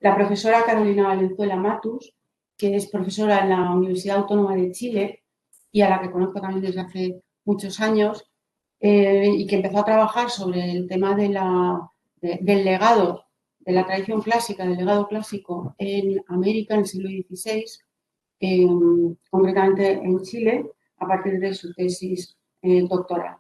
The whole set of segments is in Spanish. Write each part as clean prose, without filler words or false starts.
la profesora Carolina Valenzuela Matus, que es profesora en la Universidad Autónoma de Chile y a la que conozco también desde hace muchos años, y que empezó a trabajar sobre el tema del legado, de la tradición clásica, del legado clásico en América en el siglo XVI, concretamente en Chile, a partir de su tesis doctoral.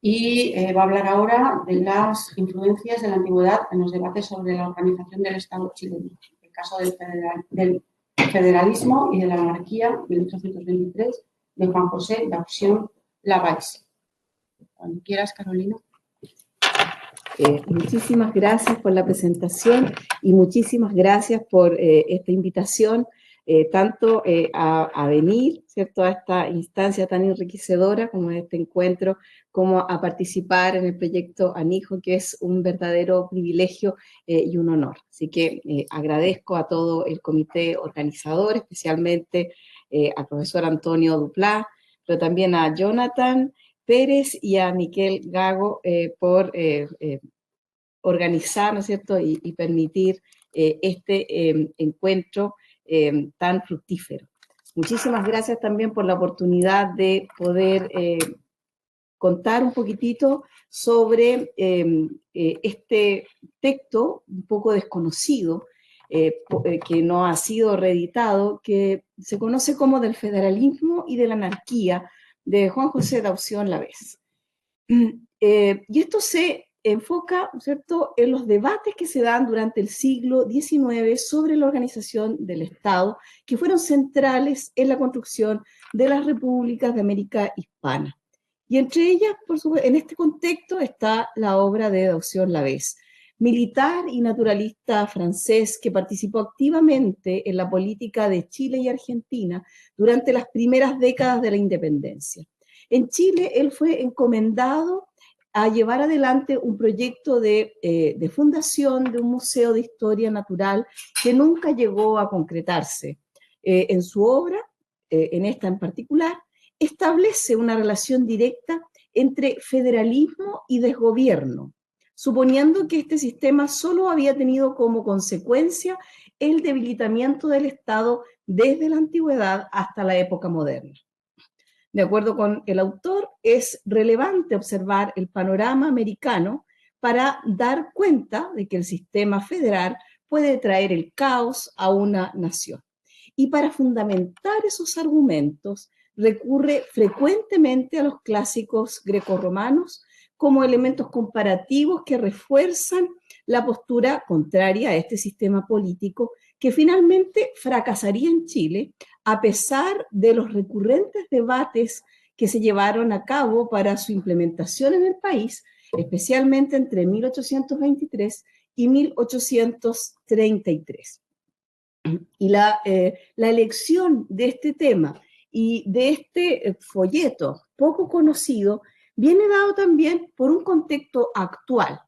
Y va a hablar ahora de las influencias de la antigüedad en los debates sobre la organización del Estado chileno, el caso del federalismo y de la monarquía de 1823 de Juan José Daución Lavalle. Cuando quieras, Carolina. Muchísimas gracias por la presentación y muchísimas gracias por esta invitación, tanto a venir, ¿cierto?, a esta instancia tan enriquecedora como este encuentro, como a participar en el proyecto ANIJO, que es un verdadero privilegio y un honor. Así que agradezco a todo el comité organizador, especialmente al profesor Antonio Duplá, pero también a Jonathan Pérez y a Miquel Gago por organizar, ¿no es cierto?, y permitir este encuentro tan fructífero. Muchísimas gracias también por la oportunidad de poder contar un poquitito sobre este texto un poco desconocido, que no ha sido reeditado, que se conoce como Del federalismo y de la anarquía, de Juan José Daución Lavalle. Y esto se enfoca, ¿cierto?, en los debates que se dan durante el siglo XIX sobre la organización del Estado, que fueron centrales en la construcción de las repúblicas de América Hispana. Y entre ellas, por supuesto, en este contexto está la obra de Daución Lavalle, militar y naturalista francés que participó activamente en la política de Chile y Argentina durante las primeras décadas de la independencia. En Chile, él fue encomendado a llevar adelante un proyecto de fundación de un museo de historia natural que nunca llegó a concretarse. En su obra, en esta en particular, establece una relación directa entre federalismo y desgobierno, suponiendo que este sistema solo había tenido como consecuencia el debilitamiento del Estado desde la antigüedad hasta la época moderna. De acuerdo con el autor, es relevante observar el panorama americano para dar cuenta de que el sistema federal puede traer el caos a una nación. Y para fundamentar esos argumentos, recurre frecuentemente a los clásicos grecorromanos como elementos comparativos que refuerzan la postura contraria a este sistema político que finalmente fracasaría en Chile a pesar de los recurrentes debates que se llevaron a cabo para su implementación en el país, especialmente entre 1823 y 1833. Y la elección de este tema y de este folleto poco conocido viene dado también por un contexto actual,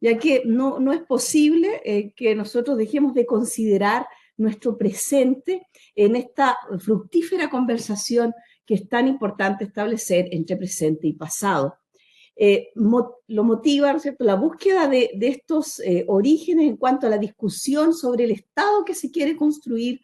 ya que no es posible que nosotros dejemos de considerar nuestro presente en esta fructífera conversación que es tan importante establecer entre presente y pasado. Lo motiva, ¿no es cierto?, la búsqueda de estos orígenes en cuanto a la discusión sobre el Estado que se quiere construir,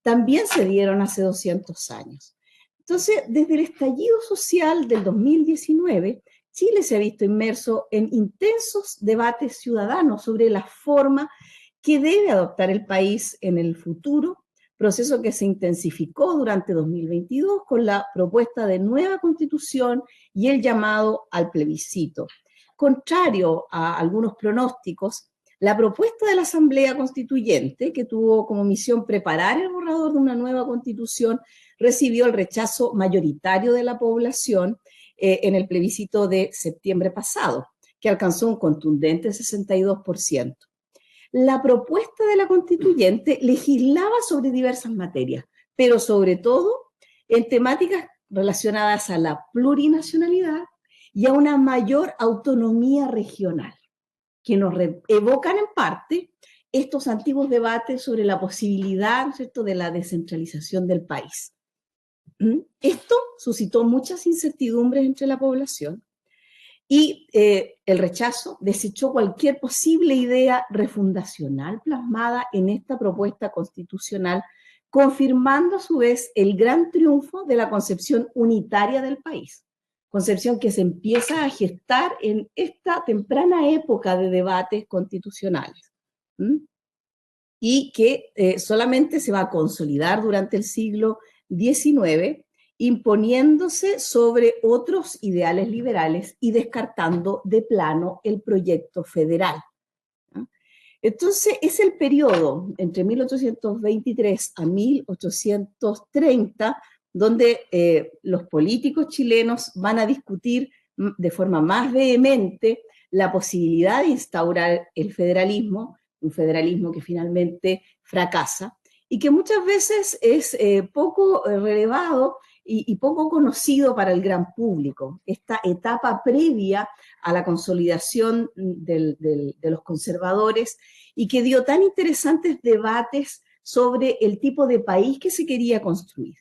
también se dieron hace 200 años. Entonces, desde el estallido social del 2019, Chile se ha visto inmerso en intensos debates ciudadanos sobre la forma que debe adoptar el país en el futuro, proceso que se intensificó durante 2022 con la propuesta de nueva constitución y el llamado al plebiscito. Contrario a algunos pronósticos, la propuesta de la Asamblea Constituyente, que tuvo como misión preparar el borrador de una nueva constitución, recibió el rechazo mayoritario de la población en el plebiscito de septiembre pasado, que alcanzó un contundente 62%. La propuesta de la constituyente legislaba sobre diversas materias, pero sobre todo en temáticas relacionadas a la plurinacionalidad y a una mayor autonomía regional, que nos evocan en parte estos antiguos debates sobre la posibilidad, ¿cierto?, de la descentralización del país. Esto suscitó muchas incertidumbres entre la población Y el rechazo desechó cualquier posible idea refundacional plasmada en esta propuesta constitucional, confirmando a su vez el gran triunfo de la concepción unitaria del país, concepción que se empieza a gestar en esta temprana época de debates constitucionales. Y que solamente se va a consolidar durante el siglo XIX, imponiéndose sobre otros ideales liberales y descartando de plano el proyecto federal. Entonces, es el periodo entre 1823 a 1830 donde los políticos chilenos van a discutir de forma más vehemente la posibilidad de instaurar el federalismo, un federalismo que finalmente fracasa, y que muchas veces es poco relevado y poco conocido para el gran público. Esta etapa previa a la consolidación de los conservadores y que dio tan interesantes debates sobre el tipo de país que se quería construir.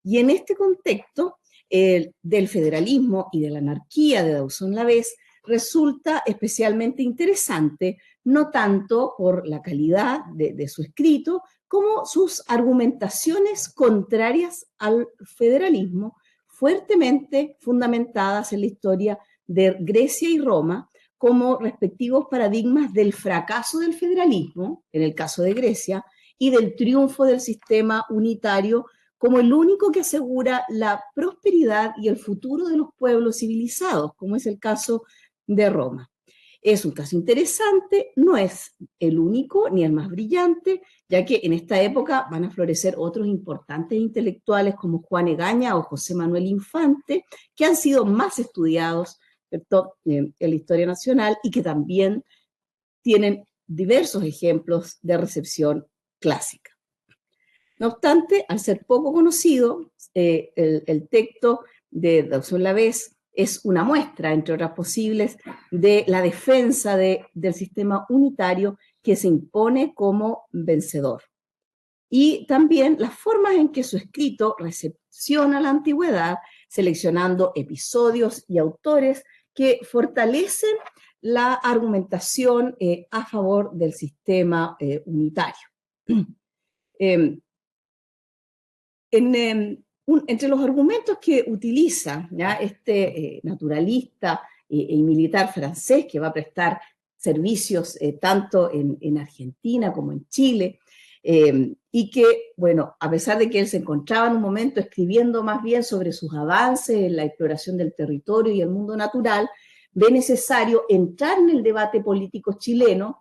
Y en este contexto del federalismo y de la anarquía de Dawson Lavés resulta especialmente interesante, no tanto por la calidad de su escrito, como sus argumentaciones contrarias al federalismo, fuertemente fundamentadas en la historia de Grecia y Roma, como respectivos paradigmas del fracaso del federalismo, en el caso de Grecia, y del triunfo del sistema unitario como el único que asegura la prosperidad y el futuro de los pueblos civilizados, como es el caso de Roma. Es un caso interesante, no es el único ni el más brillante, ya que en esta época van a florecer otros importantes intelectuales como Juan Egaña o José Manuel Infante, que han sido más estudiados, ¿cierto?, en la historia nacional y que también tienen diversos ejemplos de recepción clásica. No obstante, al ser poco conocido, el texto de Dawson Lavés es una muestra, entre otras posibles, de la defensa del sistema unitario que se impone como vencedor. Y también las formas en que su escrito recepciona la antigüedad, seleccionando episodios y autores que fortalecen la argumentación a favor del sistema unitario. Entre los argumentos que utiliza ¿ya? Este naturalista y militar francés que va a prestar servicios tanto en Argentina como en Chile, y que, bueno, a pesar de que él se encontraba en un momento escribiendo más bien sobre sus avances en la exploración del territorio y el mundo natural, ve necesario entrar en el debate político chileno,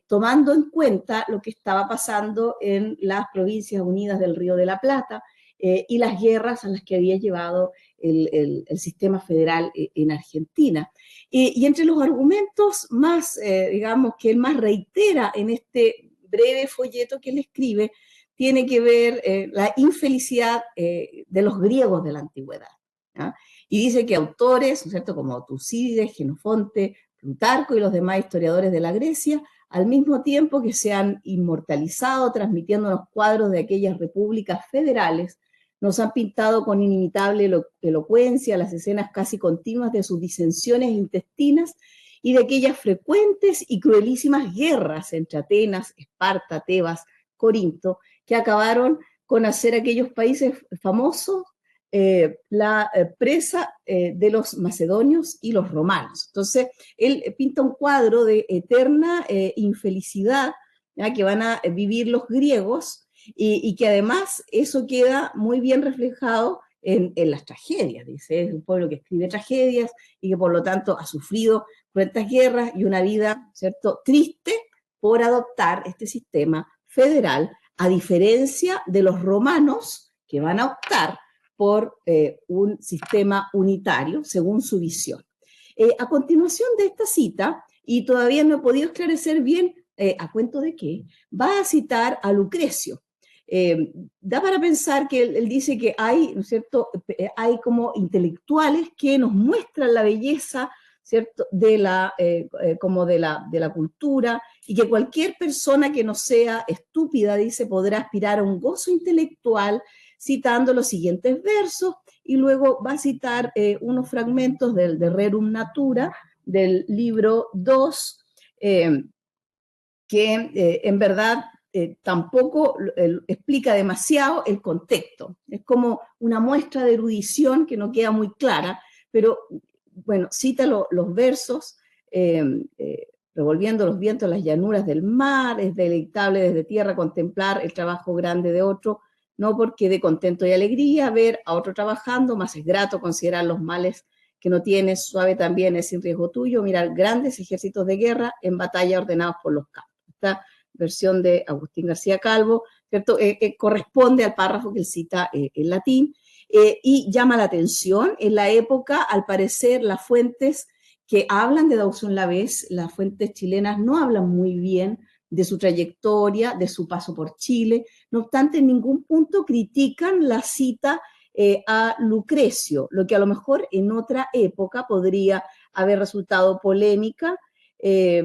tomando en cuenta lo que estaba pasando en las Provincias Unidas del Río de la Plata y las guerras a las que había llevado el sistema federal en Argentina. Y entre los argumentos más, digamos, que él más reitera en este breve folleto que él escribe, tiene que ver la infelicidad de los griegos de la antigüedad. ¿Ya? Y dice que autores, ¿no es cierto?, como Tucídides, Jenofonte, Plutarco y los demás historiadores de la Grecia, al mismo tiempo que se han inmortalizado transmitiendo los cuadros de aquellas repúblicas federales, nos han pintado con inimitable elocuencia las escenas casi continuas de sus disensiones intestinas y de aquellas frecuentes y cruelísimas guerras entre Atenas, Esparta, Tebas, Corinto, que acabaron con hacer aquellos países famosos la presa de los macedonios y los romanos. Entonces, él pinta un cuadro de eterna infelicidad, ¿ya?, que van a vivir los griegos y que además eso queda muy bien reflejado en las tragedias. Dice, es un pueblo que escribe tragedias y que por lo tanto ha sufrido cruentas guerras y una vida, ¿cierto?, triste por adoptar este sistema federal, a diferencia de los romanos que van a optar por un sistema unitario según su visión. A continuación de esta cita, y todavía no he podido esclarecer bien a cuento de qué, va a citar a Lucrecio. Da para pensar que él dice que hay, ¿no es cierto?, hay como intelectuales que nos muestran la belleza, ¿cierto?, como de la cultura, y que cualquier persona que no sea estúpida, dice, podrá aspirar a un gozo intelectual citando los siguientes versos, y luego va a citar unos fragmentos del de Rerum Natura, del libro 2, que en verdad tampoco explica demasiado el contexto. Es como una muestra de erudición que no queda muy clara, pero bueno, cita los versos, revolviendo los vientos en las llanuras del mar, es deleitable desde tierra contemplar el trabajo grande de otro, no porque de contento y alegría ver a otro trabajando, más es grato considerar los males que no tienes, suave también es sin riesgo tuyo, mirar grandes ejércitos de guerra en batalla ordenados por los campos. Esta versión de Agustín García Calvo, ¿cierto? Corresponde al párrafo que él cita en latín, y llama la atención. En la época, al parecer, las fuentes que hablan de Dawson Lavés, las fuentes chilenas, no hablan muy bien de su trayectoria, de su paso por Chile. No obstante, en ningún punto critican la cita a Lucrecio, lo que a lo mejor en otra época podría haber resultado polémica, ya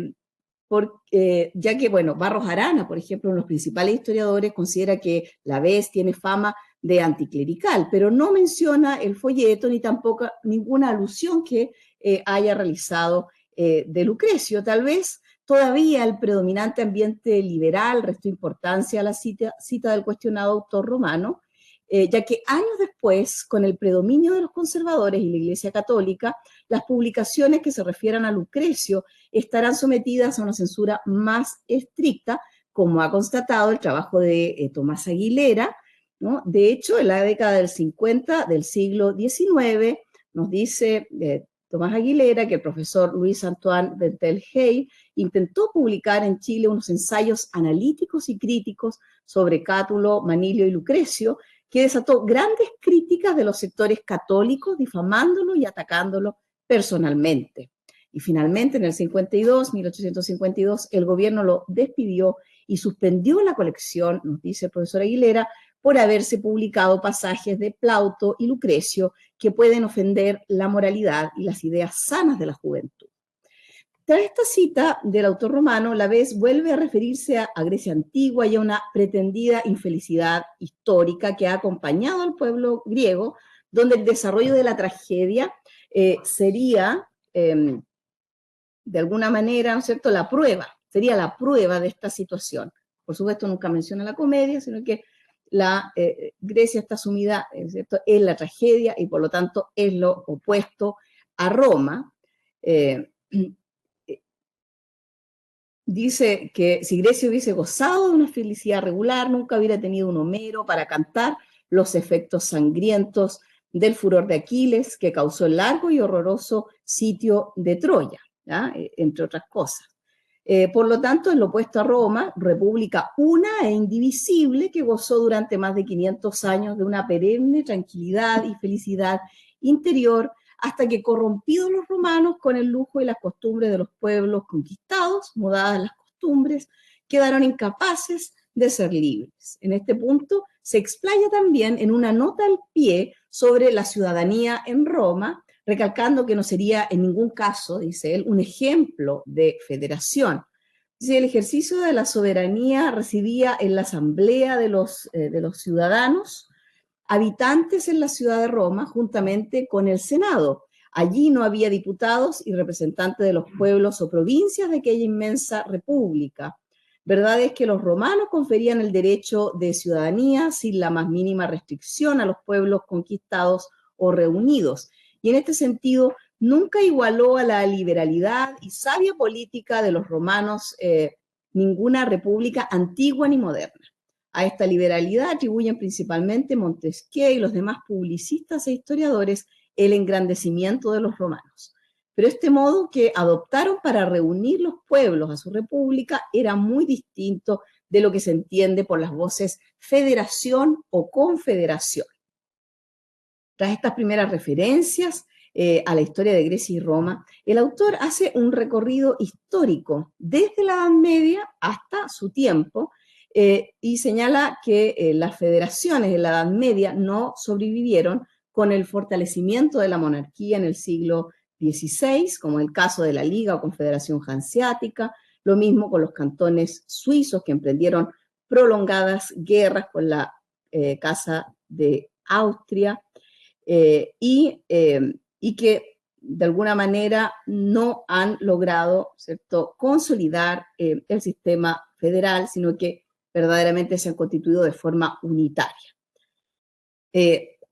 que, bueno, Barros Arana, por ejemplo, uno de los principales historiadores, considera que Lavés tiene fama de anticlerical, pero no menciona el folleto ni tampoco ninguna alusión que haya realizado de Lucrecio. Tal vez todavía el predominante ambiente liberal restó importancia a la cita del cuestionado autor romano, ya que años después, con el predominio de los conservadores y la Iglesia Católica, las publicaciones que se refieran a Lucrecio estarán sometidas a una censura más estricta, como ha constatado el trabajo de Tomás Aguilera, ¿no? De hecho, en la década del 50 del siglo XIX, nos dice Tomás Aguilera que el profesor Luis Antoine Bentel-Hey intentó publicar en Chile unos ensayos analíticos y críticos sobre Cátulo, Manilio y Lucrecio, que desató grandes críticas de los sectores católicos, difamándolo y atacándolo personalmente. Y finalmente, en el 1852, el gobierno lo despidió y suspendió la colección, nos dice el profesor Aguilera, por haberse publicado pasajes de Plauto y Lucrecio que pueden ofender la moralidad y las ideas sanas de la juventud. Tras esta cita del autor romano, Lavés vuelve a referirse a Grecia antigua y a una pretendida infelicidad histórica que ha acompañado al pueblo griego, donde el desarrollo de la tragedia sería, de alguna manera, ¿no es cierto?, sería la prueba de esta situación. Por supuesto, nunca menciona la comedia, sino que la Grecia está sumida, ¿cierto?, en la tragedia y por lo tanto es lo opuesto a Roma. Dice que si Grecia hubiese gozado de una felicidad regular, nunca hubiera tenido un Homero para cantar los efectos sangrientos del furor de Aquiles que causó el largo y horroroso sitio de Troya, ¿ya? Entre otras cosas. Por lo tanto, es lo opuesto a Roma, república una e indivisible que gozó durante más de 500 años de una perenne tranquilidad y felicidad interior, hasta que corrompidos los romanos con el lujo y las costumbres de los pueblos conquistados, mudadas las costumbres, quedaron incapaces de ser libres. En este punto se explaya también en una nota al pie sobre la ciudadanía en Roma, recalcando que no sería en ningún caso, dice él, un ejemplo de federación. Dice, el ejercicio de la soberanía residía en la asamblea de los ciudadanos, habitantes en la ciudad de Roma, juntamente con el Senado. Allí no había diputados y representantes de los pueblos o provincias de aquella inmensa república. Verdad es que los romanos conferían el derecho de ciudadanía sin la más mínima restricción a los pueblos conquistados o reunidos. Y en este sentido, nunca igualó a la liberalidad y sabia política de los romanos ninguna república antigua ni moderna. A esta liberalidad atribuyen principalmente Montesquieu y los demás publicistas e historiadores el engrandecimiento de los romanos. Pero este modo que adoptaron para reunir los pueblos a su república era muy distinto de lo que se entiende por las voces federación o confederación. Tras estas primeras referencias a la historia de Grecia y Roma, el autor hace un recorrido histórico desde la Edad Media hasta su tiempo, y señala que las federaciones en la Edad Media no sobrevivieron con el fortalecimiento de la monarquía en el siglo XVI, como el caso de la Liga o Confederación Hanseática, lo mismo con los cantones suizos que emprendieron prolongadas guerras con la Casa de Austria, y que de alguna manera no han logrado, ¿cierto?, consolidar el sistema federal, sino que verdaderamente se han constituido de forma unitaria.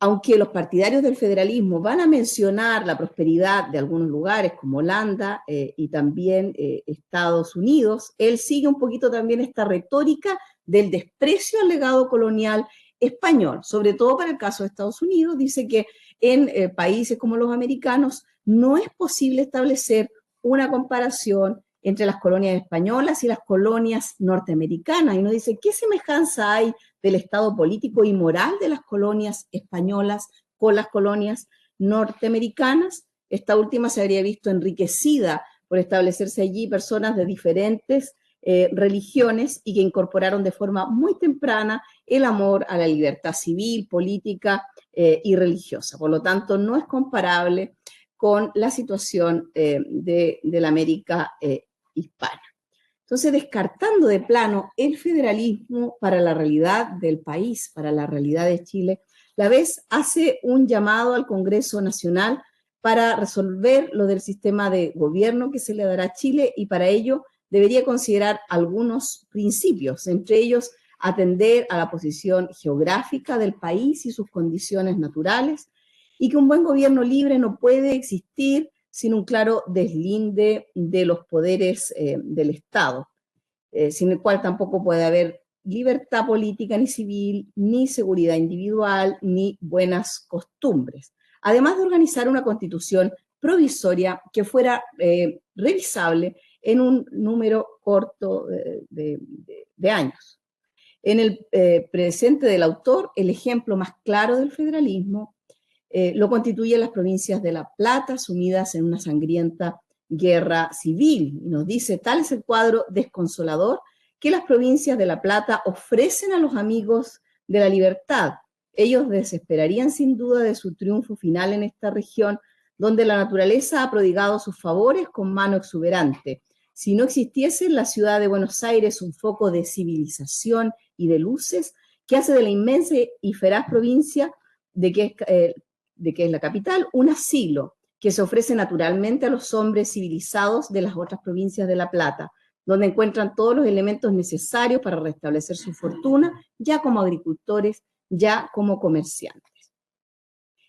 Aunque los partidarios del federalismo van a mencionar la prosperidad de algunos lugares como Holanda y también Estados Unidos, él sigue un poquito también esta retórica del desprecio al legado colonial español, sobre todo para el caso de Estados Unidos. Dice que en países como los americanos no es posible establecer una comparación entre las colonias españolas y las colonias norteamericanas, y nos dice, ¿qué semejanza hay del estado político y moral de las colonias españolas con las colonias norteamericanas? Esta última se habría visto enriquecida por establecerse allí personas de diferentes religiones y que incorporaron de forma muy temprana el amor a la libertad civil, política y religiosa. Por lo tanto, no es comparable con la situación de la América hispana. Entonces, descartando de plano el federalismo para la realidad del país, para la realidad de Chile, la vez hace un llamado al Congreso Nacional para resolver lo del sistema de gobierno que se le dará a Chile, y para ello debería considerar algunos principios, entre ellos atender a la posición geográfica del país y sus condiciones naturales, y que un buen gobierno libre no puede existir sin un claro deslinde de los poderes del Estado, sin el cual tampoco puede haber libertad política ni civil, ni seguridad individual, ni buenas costumbres. Además de organizar una constitución provisoria que fuera revisable en un número corto de años. En el presente del autor, el ejemplo más claro del federalismo lo constituyen las provincias de La Plata, sumidas en una sangrienta guerra civil. Y nos dice, tal es el cuadro desconsolador que las provincias de La Plata ofrecen a los amigos de la libertad. Ellos desesperarían sin duda de su triunfo final en esta región, donde la naturaleza ha prodigado sus favores con mano exuberante. Si no existiese en la ciudad de Buenos Aires un foco de civilización y de luces que hace de la inmensa y feraz provincia de que es la capital, un asilo que se ofrece naturalmente a los hombres civilizados de las otras provincias de La Plata, donde encuentran todos los elementos necesarios para restablecer su fortuna, ya como agricultores, ya como comerciantes.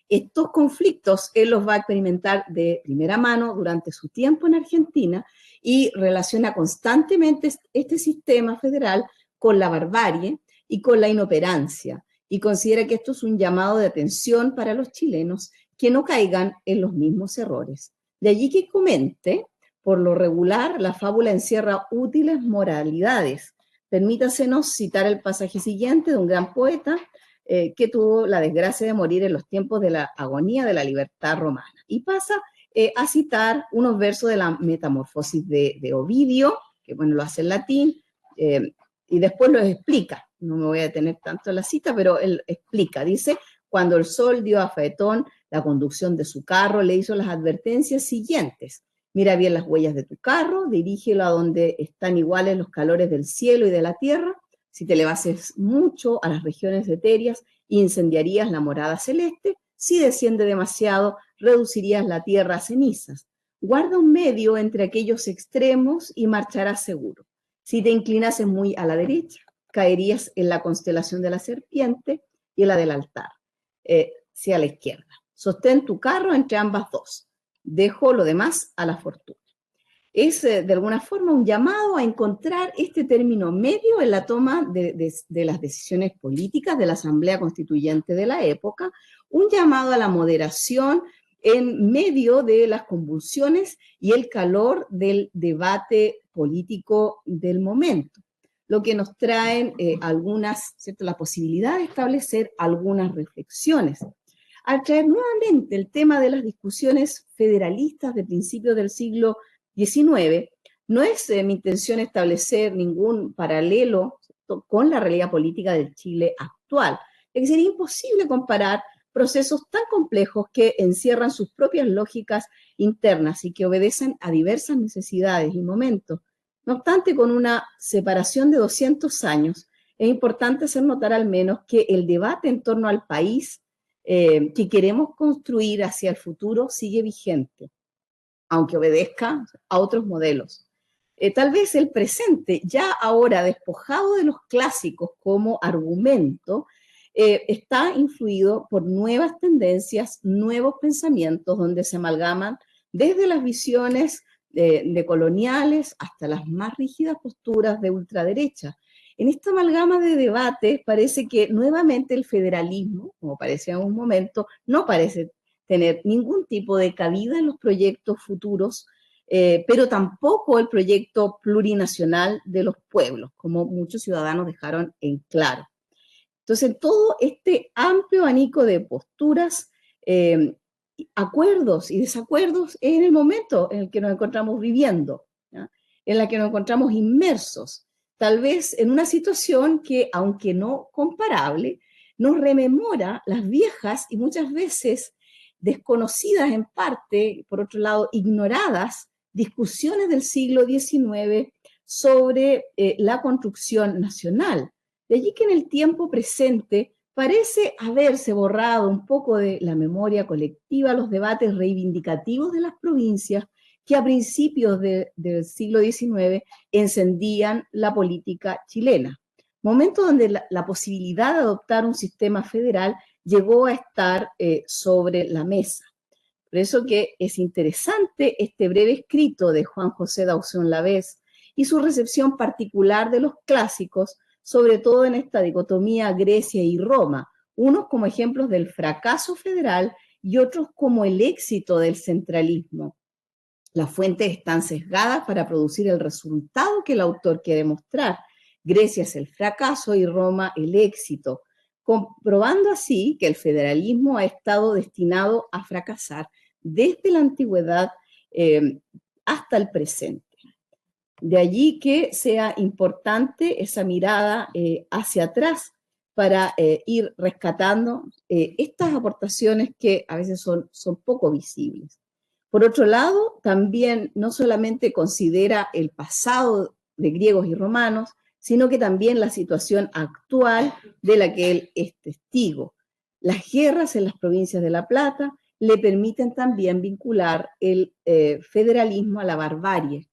Estos conflictos él los va a experimentar de primera mano durante su tiempo en Argentina y relaciona constantemente este sistema federal con la barbarie y con la inoperancia, y considera que esto es un llamado de atención para los chilenos que no caigan en los mismos errores. De allí que comente, por lo regular, la fábula encierra útiles moralidades. Permítasenos citar el pasaje siguiente de un gran poeta que tuvo la desgracia de morir en los tiempos de la agonía de la libertad romana. Y pasa a citar unos versos de la Metamorfosis de Ovidio, que bueno, lo hace en latín, y después los explica. No me voy a detener tanto en la cita, pero él explica, dice, cuando el sol dio a Faetón la conducción de su carro, le hizo las advertencias siguientes. Mira bien las huellas de tu carro, dirígelo a donde están iguales los calores del cielo y de la tierra. Si te elevases mucho a las regiones etéreas, incendiarías la morada celeste. Si desciende demasiado, reducirías la tierra a cenizas. Guarda un medio entre aquellos extremos y marcharás seguro. Si te inclinases muy a la derecha, caerías en la constelación de la serpiente y en la del altar, si a la izquierda. Sostén tu carro entre ambas dos. Dejo lo demás a la fortuna. Es de alguna forma un llamado a encontrar este término medio en la toma de las decisiones políticas de la Asamblea Constituyente de la época, un llamado a la moderación en medio de las convulsiones y el calor del debate político del momento, lo que nos traen la posibilidad de establecer algunas reflexiones. Al traer nuevamente el tema de las discusiones federalistas de principios del siglo XIX, no es mi intención establecer ningún paralelo con la realidad política del Chile actual, ya que sería imposible comparar procesos tan complejos que encierran sus propias lógicas internas y que obedecen a diversas necesidades y momentos. No obstante, con una separación de 200 años, es importante hacer notar al menos que el debate en torno al país que queremos construir hacia el futuro sigue vigente, aunque obedezca a otros modelos. Tal vez el presente, ya ahora despojado de los clásicos como argumento, está influido por nuevas tendencias, nuevos pensamientos, donde se amalgaman desde las visiones de coloniales hasta las más rígidas posturas de ultraderecha. En esta amalgama de debate parece que nuevamente el federalismo, como parecía en un momento, no parece tener ningún tipo de cabida en los proyectos futuros, pero tampoco el proyecto plurinacional de los pueblos, como muchos ciudadanos dejaron en claro. Entonces, todo este amplio abanico de posturas, acuerdos y desacuerdos es en el momento en el que nos encontramos viviendo, ¿ya? En la que nos encontramos inmersos, tal vez en una situación que, aunque no comparable, nos rememora las viejas y muchas veces desconocidas en parte, por otro lado, ignoradas, discusiones del siglo XIX sobre la construcción nacional. De allí que en el tiempo presente parece haberse borrado un poco de la memoria colectiva los debates reivindicativos de las provincias que a principios del siglo XIX encendían la política chilena. Momento donde la posibilidad de adoptar un sistema federal llegó a estar sobre la mesa. Por eso que es interesante este breve escrito de Juan José Daución Lavés y su recepción particular de los clásicos, sobre todo en esta dicotomía Grecia y Roma, unos como ejemplos del fracaso federal y otros como el éxito del centralismo. Las fuentes están sesgadas para producir el resultado que el autor quiere mostrar. Grecia es el fracaso y Roma el éxito, comprobando así que el federalismo ha estado destinado a fracasar desde la antigüedad hasta el presente. De allí que sea importante esa mirada hacia atrás para ir rescatando estas aportaciones que a veces son poco visibles. Por otro lado, también no solamente considera el pasado de griegos y romanos, sino que también la situación actual de la que él es testigo. Las guerras en las provincias de La Plata le permiten también vincular el federalismo a la barbarie,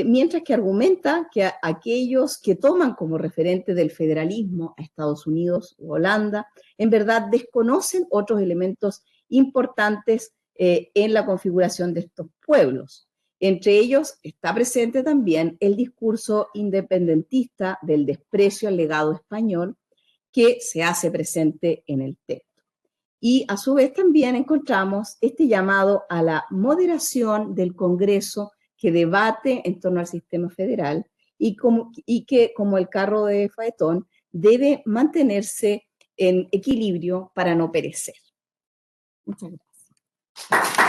mientras que argumenta que aquellos que toman como referente del federalismo a Estados Unidos o Holanda, en verdad desconocen otros elementos importantes en la configuración de estos pueblos. Entre ellos está presente también el discurso independentista del desprecio al legado español que se hace presente en el texto. Y a su vez también encontramos este llamado a la moderación del Congreso que debate en torno al sistema federal y que, como el carro de Faetón, debe mantenerse en equilibrio para no perecer. Muchas gracias.